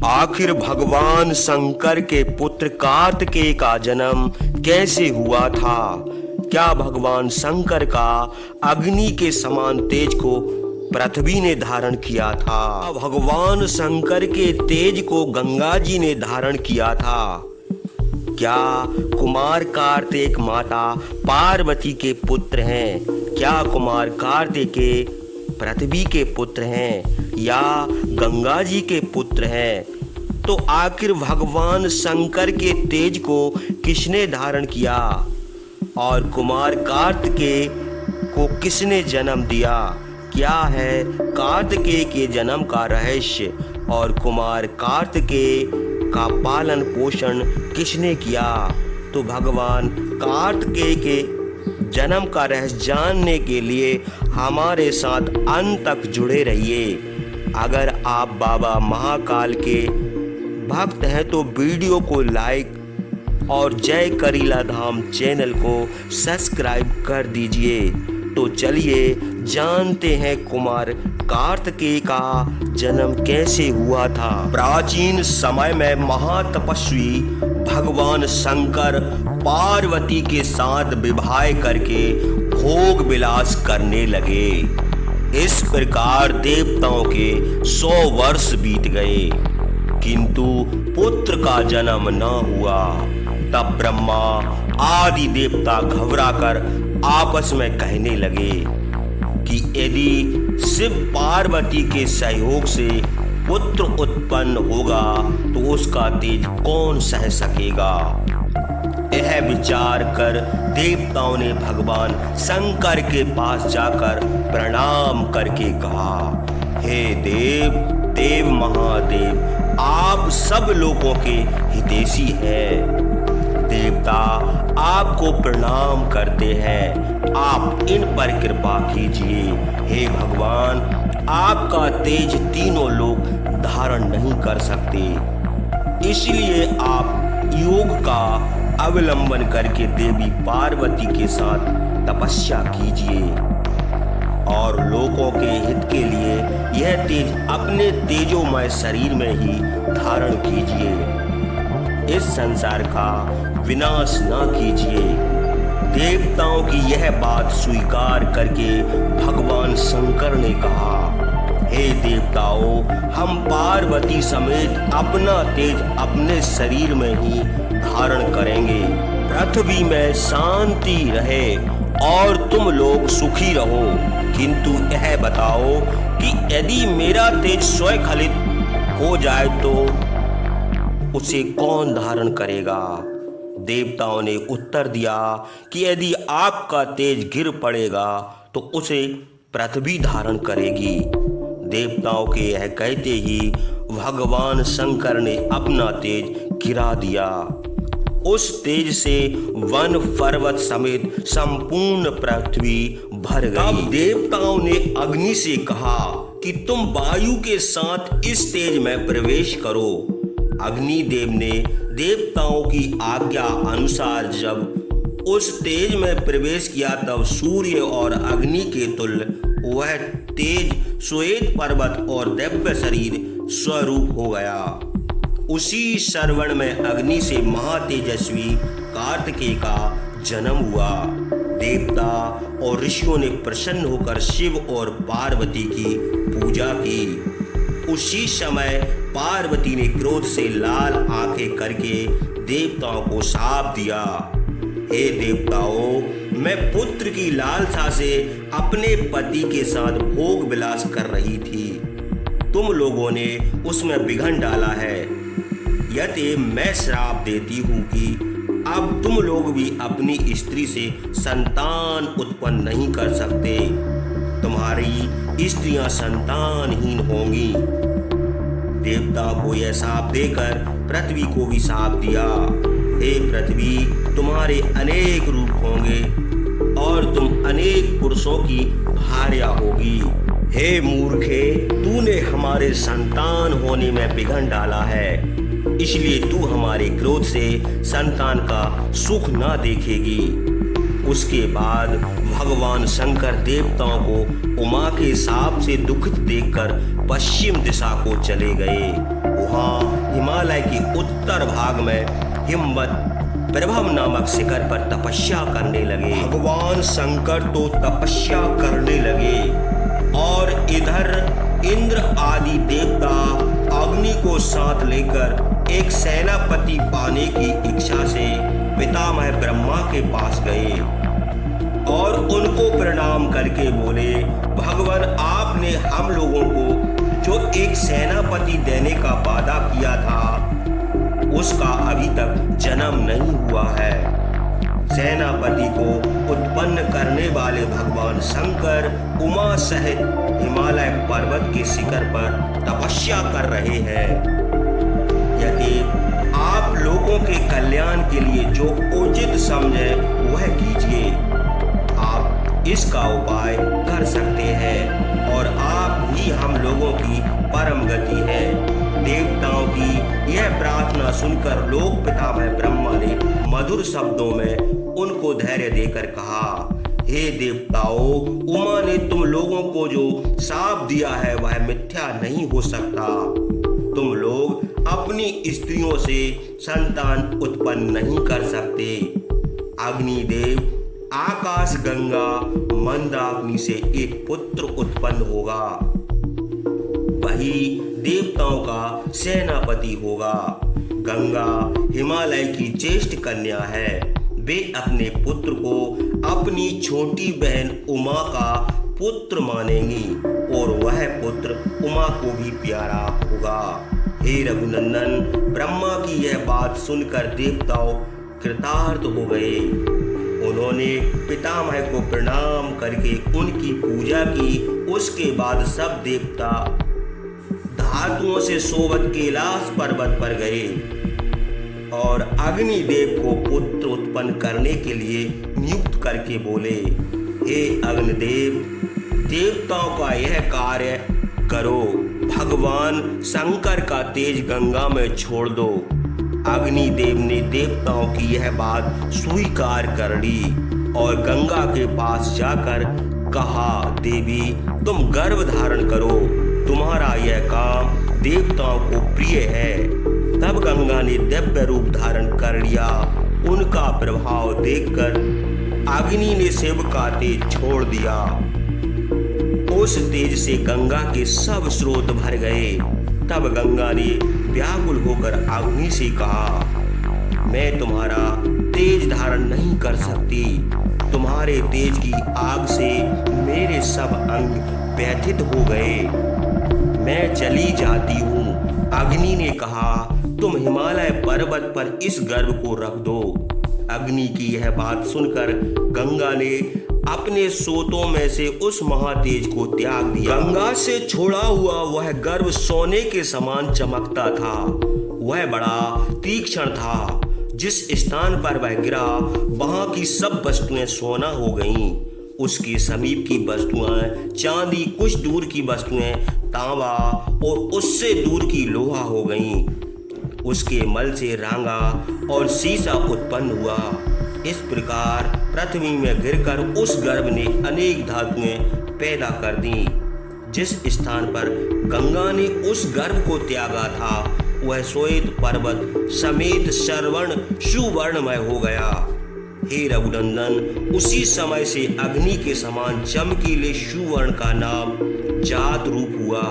आखिर भगवान शंकर के पुत्र कार्तिकेय का जन्म कैसे हुआ था? क्या भगवान शंकर का अग्नि के समान तेज को पृथ्वी ने धारण किया था? भगवान शंकर के तेज को गंगा जी ने धारण किया था? क्या कुमार कार्तिक माता पार्वती के पुत्र हैं? क्या कुमार कार्तिकेय पृथ्वी के पुत्र हैं या गंगा जी के पुत्र हैं? तो आखिर भगवान शंकर के तेज को किसने धारण किया और कुमार कार्तिकेय को किसने जन्म दिया? क्या है कार्तिकेय के जन्म का रहस्य और कुमार कार्तिकेय का पालन पोषण किसने किया? तो भगवान कार्तिकेय के जन्म का रहस्य जानने के लिए हमारे साथ अंत तक जुड़े रहिए। अगर आप बाबा महाकाल के भक्त हैं तो वीडियो को लाइक और जय करीला धाम चैनल को सब्सक्राइब कर दीजिए। तो चलिए जानते हैं कुमार कार्तिकेय का जन्म कैसे हुआ था। प्राचीन समय में महातपस्वी भगवान शंकर पार्वती के साथ विवाह करके भोग विलास करने लगे। इस प्रकार देवताओं के 100 वर्ष बीत गए किंतु पुत्र का जन्म न हुआ। तब ब्रह्मा आदि देवता घबराकर आपस में कहने लगे कि यदि शिव पार्वती के सहयोग से पुत्र उत्पन्न होगा तो उसका तेज कौन सह सकेगा। यह विचार कर देवताओं ने भगवान शंकर के पास जाकर प्रणाम करके कहा, हे देव महादेव, आप सब लोगों के हितैषी हैं। देवता आपको प्रणाम करते हैं, आप इन पर कृपा कीजिए। हे भगवान, आपका तेज तीनों लोग धारण नहीं कर सकते, इसलिए आप योग का अवलंबन करके देवी पार्वती के साथ तपस्या कीजिए और लोगों के हित के लिए यह तेज अपने तेजोमय शरीर में ही धारण कीजिए। इस संसार का विनाश न कीजिए। देवताओं की यह बात स्वीकार करके भगवान शंकर ने कहा, हे देवताओं, हम पार्वती समेत अपना तेज अपने शरीर में ही धारण करेंगे। पृथ्वी में शांति रहे और तुम लोग सुखी रहो। किंतु यह बताओ कि यदि मेरा तेज स्वखलित हो जाए तो उसे कौन धारण करेगा? देवताओं ने उत्तर दिया कि यदि आपका तेज गिर पड़ेगा तो उसे पृथ्वी धारण करेगी। देवताओं के यह कहते ही भगवान शंकर ने अपना तेज गिरा दिया। उस तेज से वन पर्वत समेत संपूर्ण पृथ्वी भर गई। अब देवताओं ने अग्नि से कहा कि तुम वायु के साथ इस तेज में प्रवेश करो। अग्निदेव ने देवताओं की आज्ञा अनुसार जब उस तेज में प्रवेश किया तब सूर्य और अग्नि के तुल्य वह तेज श्वेत पर्वत और दिव्य शरीर स्वरूप हो गया। उसी श्रवण में अग्नि से महातेजस्वी कार्तिकेय का जन्म हुआ। देवता और ऋषियों ने प्रसन्न होकर शिव और पार्वती की पूजा की। उसी समय पार्वती ने क्रोध से लाल आंखें करके देवताओं को शाप दिया, हे देवताओं, मैं पुत्र की लालसा से अपने पति के साथ भोग विलास कर रही थी। तुम लोगों ने उसमें विघ्न डाला है। यदि मैं श्राप देती हूँ कि अब तुम लोग भी अपनी स्त्री से संतान उत्पन्न नहीं कर सकते। तुम्हारी स्त्रियां संतानहीन होंगी। देवता को यह शाप देकर पृथ्वी को भी शाप दिया, हे पृथ्वी, तुम्हारे अनेक रूप होंगे और तुम अनेक पुरुषों की भार्या होगी। हे मूर्खे, तूने हमारे संतान होने में विघ्न डाला है, इसलिए तू हमारे क्रोध से संतान का सुख न देखेगी। उसके बाद भगवान शंकर देवताओं को उमा के शाप से दुखित देखकर पश्चिम दिशा को चले गए। वहाँ हिमालय के उत्तर भाग में हिमवत प्रभव नामक शिखर पर तपस्या करने लगे। भगवान शंकर तो तपस्या करने लगे और इधर इंद्र आदि देवता अग्नि को साथ लेकर एक सेनापति पाने की इच्छा से पितामह ब्रह्मा के पास गए और उनको प्रणाम करके बोले, भगवान आपने हम लोगों को जो एक सेनापति देने का वादा किया था उसका अभी तक जन्म नहीं हुआ है। सेनापति को उत्पन्न करने वाले भगवान शंकर उमा सहित हिमालय पर्वत के शिखर पर तपस्या कर रहे हैं। यदि आप लोगों के कल्याण के लिए जो उचित समझे वह कीजिए। आप इसका उपाय कर सकते हैं और आप ही हम लोगों की परम गति है। देवताओं की यह प्रार्थना सुनकर लोक पितामह ब्रह्मा ने मधुर शब्दों में उनको धैर्य देकर कहा, हे देवताओं, उमा ने तुम लोगों को जो शाप दिया है वह मिथ्या नहीं हो सकता। तुम लोग अपनी स्त्रियों से संतान उत्पन्न नहीं कर सकते। अग्निदेव आकाश गंगा मंदाग्नि से एक पुत्र उत्पन्न होगा, वही देवताओं का सेनापति होगा। गंगा हिमालय की ज्येष्ठ कन्या है। वे अपने पुत्र को अपनी छोटी बहन उमा का पुत्र मानेंगी और वह पुत्र उमा को भी प्यारा होगा। हे रघुनंदन, ब्रह्मा की यह बात सुनकर देवताओं कृतार्थ हो गए। उन्होंने पितामह को प्रणाम करके उनकी पूजा की। उसके बाद सब देवता धातुओं से शोभित कैलाश पर्वत पर गए और अग्निदेव को पुत्र उत्पन्न करने के लिए नियुक्त करके बोले, हे अग्निदेव, देवताओं का यह कार्य करो। भगवान शंकर का तेज गंगा में छोड़ दो। अग्निदेव ने देवताओं की यह बात स्वीकार कर ली और गंगा के पास जाकर कहा, देवी तुम गर्भ धारण करो, तुम्हारा यह काम देवताओं को प्रिय है। तब गंगा ने दिव्य रूप धारण कर लिया। उनका प्रभाव देखकर अग्नि ने शिव का तेज छोड़ दिया। उस तेज से गंगा के सब स्रोत भर गए। तब गंगा ने व्याकुल होकर अग्नि से कहा, मैं तुम्हारा तेज धारण नहीं कर सकती। तुम्हारे तेज की आग से मेरे सब अंग व्यथित हो गए। मैं चली जाती हूँ। अग्नि ने कहा, तुम हिमालय पर्वत पर इस गर्भ को रख दो। अग्नि की यह बात सुनकर गंगा ने अपने सोतों में से उस महातेज को त्याग दिया। गंगा से छोड़ा हुआ वह गर्भ सोने के समान चमकता था। वह बड़ा तीक्ष्ण था। जिस स्थान पर वह गिरा वहां की सब वस्तुएं सोना हो गईं। उसके समीप की वस्तुएं चांदी, कुछ दूर की वस्तुएं तांबा और उससे दूर की लोहा हो गईं। उसके मल से रांगा और शीशा उत्पन्न हुआ। इस प्रकार पृथ्वी में गिरकर उस गर्भ ने अनेक धातुएं पैदा कर दी। जिस स्थान पर गंगा ने उस गर्भ को त्यागा था वह श्वेत पर्वत समेत सर्वर्ण सुवर्णमय हो गया। हे रघुनंदन, उसी समय से अग्नि के समान चमकीले सुवर्ण का नाम जात रूप हुआ,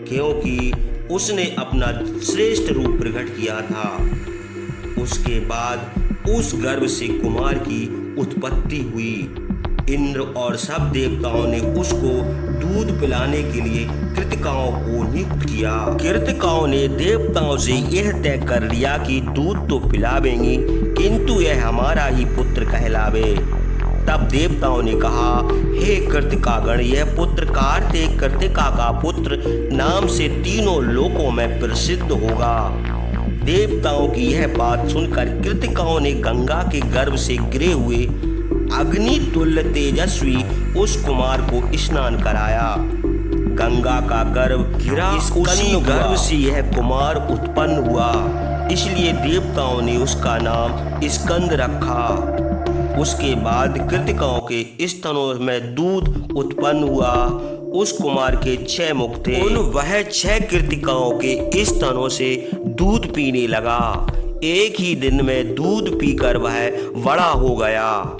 क्योंकि उसने अपना श्रेष्ठ रूप प्रकट किया था। उसके बाद उस गर्भ से कुमार की उत्पत्ति हुई। इंद्र और सब देवताओं ने उसको दूध पिलाने के लिए कृतिकाओं को नियुक्त किया। कृतिकाओं ने देवताओं से यह तय कर लिया कि दूध तो पिलावेंगी, किंतु यह हमारा ही पुत्र कहलावे। तब देवताओं ने कहा, हे कृतिकागण, यह पुत्र कार्तिक कृतिका का पुत्र नाम से तीनों लोकों में प्रसिद्ध होगा। देवताओं की यह बात सुनकर कृतिकाओं ने गंगा के गर्भ से गिरे हुए अग्नि तुल्य तेजस्वी उस कुमार को स्नान कराया। गंगा का गर्भ गिरा, उसी गर्भ से यह कुमार उत्पन्न हुआ, इसलिए देवताओं ने उसका नाम स्कंद रखा। उसके बाद कृतिकाओं के स्तनों में दूध उत्पन्न हुआ उस कुमार के 6 मुख थे। उन वह 6 कृतिकाओं के स्तनों से दूध पीने लगा। एक ही दिन में दूध पीकर वह बड़ा हो गया।